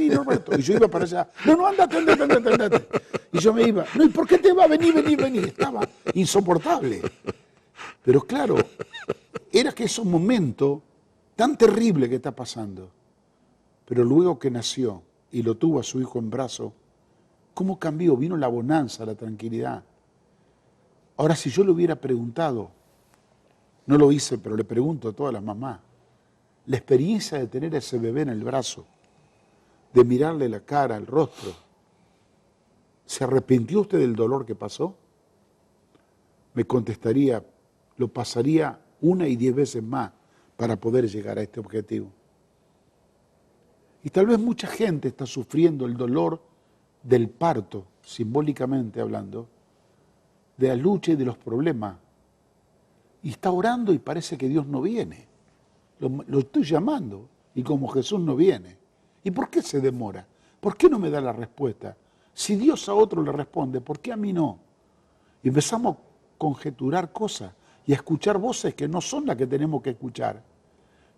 Norberto. Y yo iba para allá, no, andate. Y yo me iba, no, ¿y por qué te va? Vení. Estaba insoportable. Pero claro, era que esos momentos tan terribles que está pasando. Pero luego que nació y lo tuvo a su hijo en brazos, ¿cómo cambió? Vino la bonanza, la tranquilidad. Ahora, si yo le hubiera preguntado, no lo hice, pero le pregunto a todas las mamás, la experiencia de tener a ese bebé en el brazo, de mirarle la cara, el rostro, ¿se arrepintió usted del dolor que pasó? Me contestaría, lo pasaría 1 y 10 veces más para poder llegar a este objetivo. Y tal vez mucha gente está sufriendo el dolor del parto, simbólicamente hablando, de la lucha y de los problemas. Y está orando y parece que Dios no viene. Lo estoy llamando y como Jesús no viene. ¿Y por qué se demora? ¿Por qué no me da la respuesta? Si Dios a otro le responde, ¿por qué a mí no? Y empezamos a conjeturar cosas y a escuchar voces que no son las que tenemos que escuchar.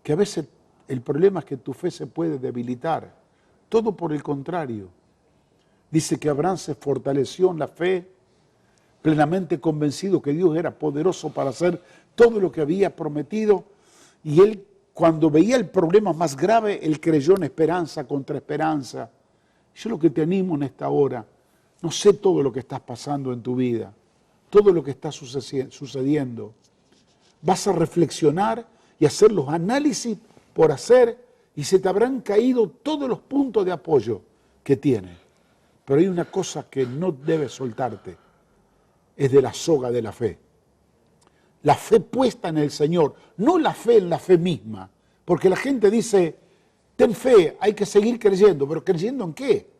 Que a veces el problema es que tu fe se puede debilitar. Todo por el contrario. Dice que Abraham se fortaleció en la fe, plenamente convencido que Dios era poderoso para hacer todo lo que había prometido. Y él, cuando veía el problema más grave, él creyó en esperanza contra esperanza. Yo lo que te animo en esta hora, no sé todo lo que estás pasando en tu vida, todo lo que está sucediendo. Vas a reflexionar y hacer los análisis por hacer y se te habrán caído todos los puntos de apoyo que tienes. Pero hay una cosa que no debes soltarte, es de la soga de la fe. La fe puesta en el Señor, no la fe en la fe misma, porque la gente dice, ten fe, hay que seguir creyendo, pero ¿creyendo en qué?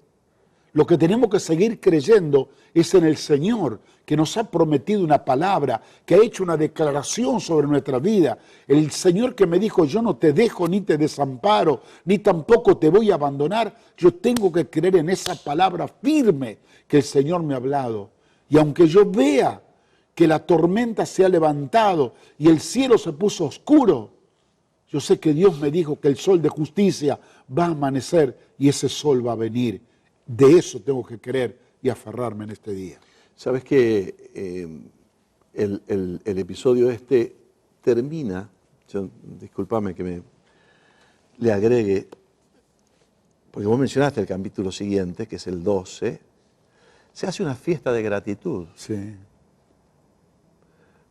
Lo que tenemos que seguir creyendo es en el Señor, que nos ha prometido una palabra, que ha hecho una declaración sobre nuestra vida. El Señor que me dijo, yo no te dejo ni te desamparo, ni tampoco te voy a abandonar. Yo tengo que creer en esa palabra firme que el Señor me ha hablado. Y aunque yo vea que la tormenta se ha levantado y el cielo se puso oscuro, yo sé que Dios me dijo que el sol de justicia va a amanecer y ese sol va a venir. De eso tengo que creer y aferrarme en este día. Sabes que el episodio este termina, discúlpame que le agregue, porque vos mencionaste el capítulo siguiente, que es el 12, se hace una fiesta de gratitud. Sí.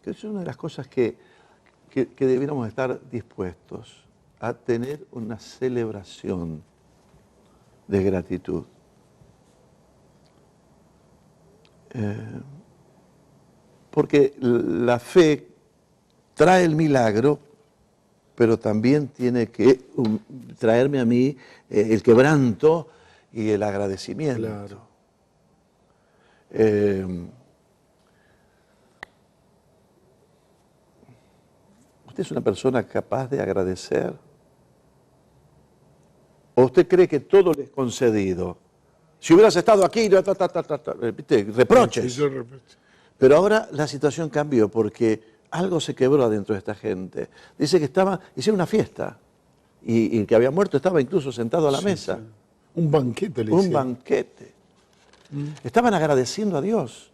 Que es una de las cosas que debiéramos estar dispuestos a tener una celebración de gratitud. Porque la fe trae el milagro, pero también tiene que traerme a mí el quebranto y el agradecimiento. Claro. ¿Usted es una persona capaz de agradecer? ¿O usted cree que todo le es concedido? Si hubieras estado aquí, ¿viste? Reproches. Pero ahora la situación cambió porque algo se quebró adentro de esta gente. Dice que hicieron una fiesta y el que había muerto estaba incluso sentado a la mesa. Sí. Un banquete le Un hicieron. banquete. Estaban agradeciendo a Dios.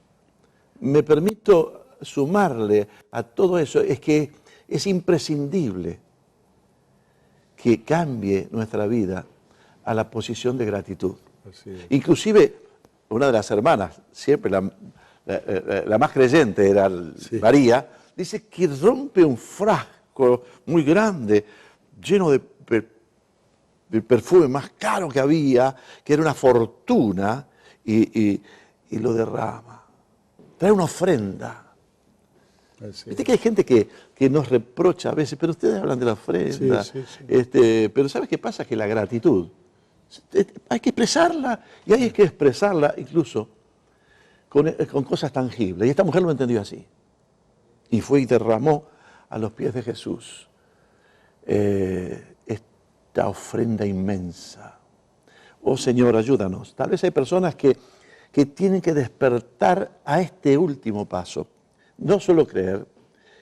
Me permito sumarle a todo eso, es que es imprescindible que cambie nuestra vida a la posición de gratitud. Inclusive, una de las hermanas, siempre la más creyente era María, dice que rompe un frasco muy grande, lleno de perfume más caro que había, que era una fortuna, y lo derrama. Trae una ofrenda. Viste que hay gente que nos reprocha a veces, pero ustedes hablan de la ofrenda. Sí. Pero ¿sabes qué pasa? Que la gratitud hay que expresarla, y hay que expresarla incluso con cosas tangibles. Y esta mujer lo entendió así. Y fue y derramó a los pies de Jesús esta ofrenda inmensa. Oh Señor, ayúdanos. Tal vez hay personas que tienen que despertar a este último paso. No solo creer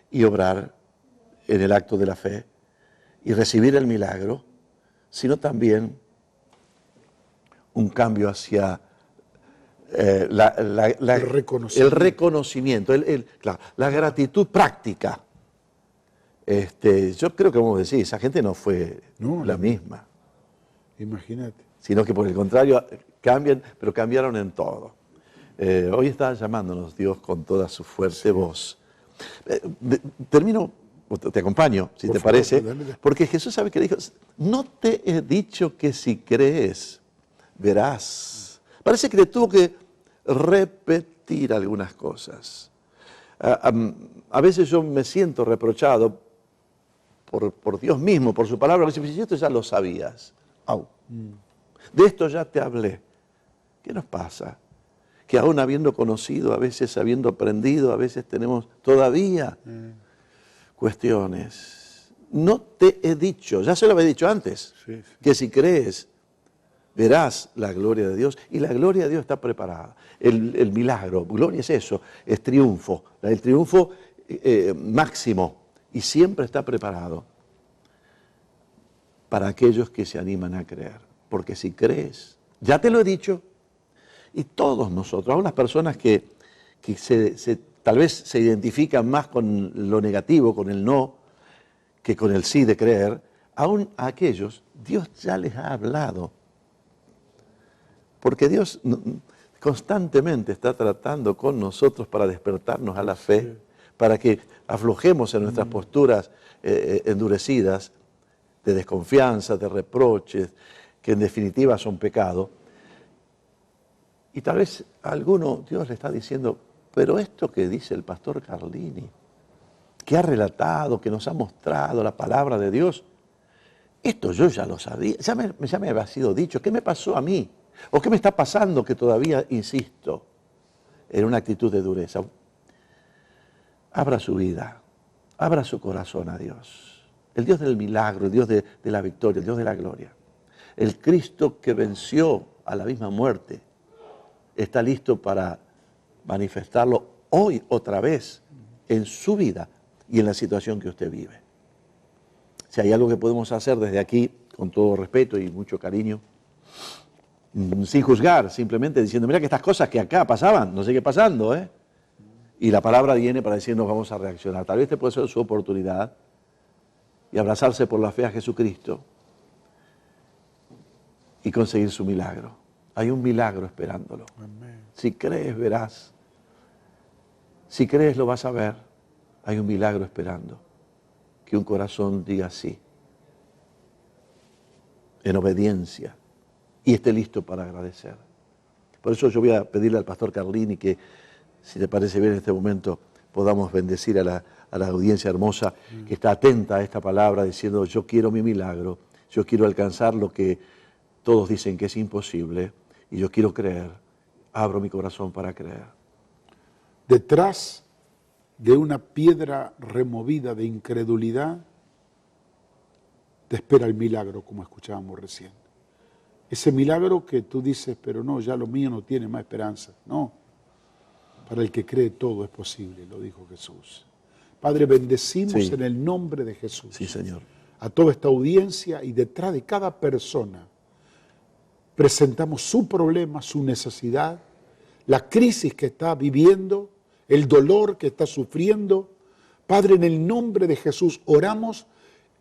y obrar en el acto de la fe y recibir el milagro, sino también un cambio hacia El reconocimiento. el reconocimiento, claro, la gratitud práctica. Yo creo que, vamos a decir, esa gente no fue la misma, Imagínate. sino que por el contrario cambian, pero cambiaron en todo. Hoy está llamándonos Dios con toda su fuerte voz. Termino, te acompaño, si Por te favor, parece, dale. porque Jesús sabe que dijo, no te he dicho que si crees, verás. Parece que le tuvo que repetir algunas cosas. A veces yo me siento reprochado por Dios mismo, por su palabra, que dice, esto ya lo sabías. De esto ya te hablé. ¿Qué nos pasa? Que aún habiendo conocido, a veces habiendo aprendido, a veces tenemos todavía cuestiones. No te he dicho, ya se lo había dicho antes, que si crees, verás la gloria de Dios, y la gloria de Dios está preparada. El milagro, gloria es eso, es triunfo, el triunfo máximo, y siempre está preparado para aquellos que se animan a creer. Porque si crees, ya te lo he dicho, y todos nosotros, aún las personas que tal vez se identifican más con lo negativo, con el no, que con el sí de creer, aún a aquellos, Dios ya les ha hablado. Porque Dios constantemente está tratando con nosotros para despertarnos a la fe, para que aflojemos en nuestras posturas endurecidas, de desconfianza, de reproches, que en definitiva son pecado. Y tal vez a alguno Dios le está diciendo, pero esto que dice el pastor Carlini, que ha relatado, que nos ha mostrado la palabra de Dios, esto yo ya lo sabía, ya me había sido dicho, ¿qué me pasó a mí? ¿O qué me está pasando que todavía insisto en una actitud de dureza? Abra su vida, abra su corazón a Dios. El Dios del milagro, el Dios de la victoria, el Dios de la gloria. El Cristo que venció a la misma muerte está listo para manifestarlo hoy otra vez en su vida y en la situación que usted vive. Si hay algo que podemos hacer desde aquí, con todo respeto y mucho cariño, sin juzgar, simplemente diciendo, mira que estas cosas que acá pasaban, no sigue pasando, ¿eh? Y la palabra viene para decirnos vamos a reaccionar. Tal vez este puede ser su oportunidad y abrazarse por la fe a Jesucristo y conseguir su milagro. Hay un milagro esperándolo. Amén. Si crees, verás. Si crees, lo vas a ver. Hay un milagro esperando. Que un corazón diga sí. En obediencia. Y esté listo para agradecer. Por eso yo voy a pedirle al pastor Carlini que, si te parece bien en este momento, podamos bendecir a la audiencia hermosa que está atenta a esta palabra, diciendo, yo quiero mi milagro, yo quiero alcanzar lo que todos dicen que es imposible, y yo quiero creer, abro mi corazón para creer. Detrás de una piedra removida de incredulidad, te espera el milagro, como escuchábamos recién. Ese milagro que tú dices, pero no, ya lo mío no tiene más esperanza. No, para el que cree todo es posible, lo dijo Jesús. Padre, bendecimos en el nombre de Jesús. Sí, Señor. A toda esta audiencia, y detrás de cada persona presentamos su problema, su necesidad, la crisis que está viviendo, el dolor que está sufriendo. Padre, en el nombre de Jesús oramos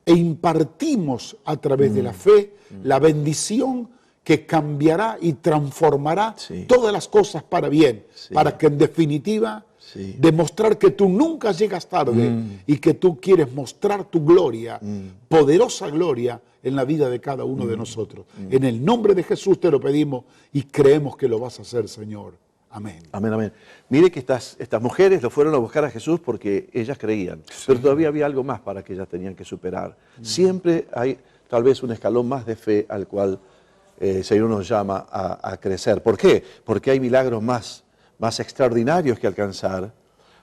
e impartimos a través de la fe la bendición que cambiará y transformará todas las cosas para bien, para que en definitiva demostrar que tú nunca llegas tarde y que tú quieres mostrar tu gloria, poderosa gloria en la vida de cada uno de nosotros. En el nombre de Jesús te lo pedimos y creemos que lo vas a hacer, Señor. Amén. Amén, amén. Mire que estas mujeres lo fueron a buscar a Jesús porque ellas creían, pero todavía había algo más para que ellas tenían que superar. Siempre hay tal vez un escalón más de fe al cual el Señor nos llama a crecer. ¿Por qué? Porque hay milagros más extraordinarios que alcanzar,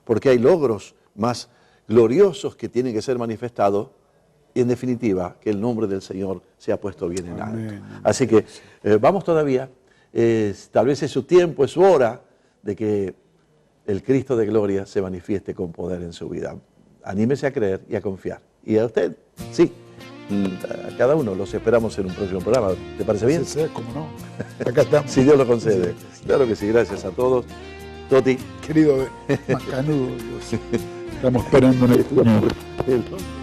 porque hay logros más gloriosos que tienen que ser manifestados, y en definitiva, que el nombre del Señor sea puesto bien en alto. Amén. Así que vamos todavía. Tal vez es su tiempo, es su hora de que el Cristo de gloria se manifieste con poder en su vida. Anímese a creer y a confiar. Y a usted, sí, a cada uno. Los esperamos en un próximo programa. ¿Te parece bien? Sí, cómo no. Acá estamos. Si Dios lo concede. Claro que sí, gracias a todos. Toti. Querido Macanudo, Dios. Estamos esperando en el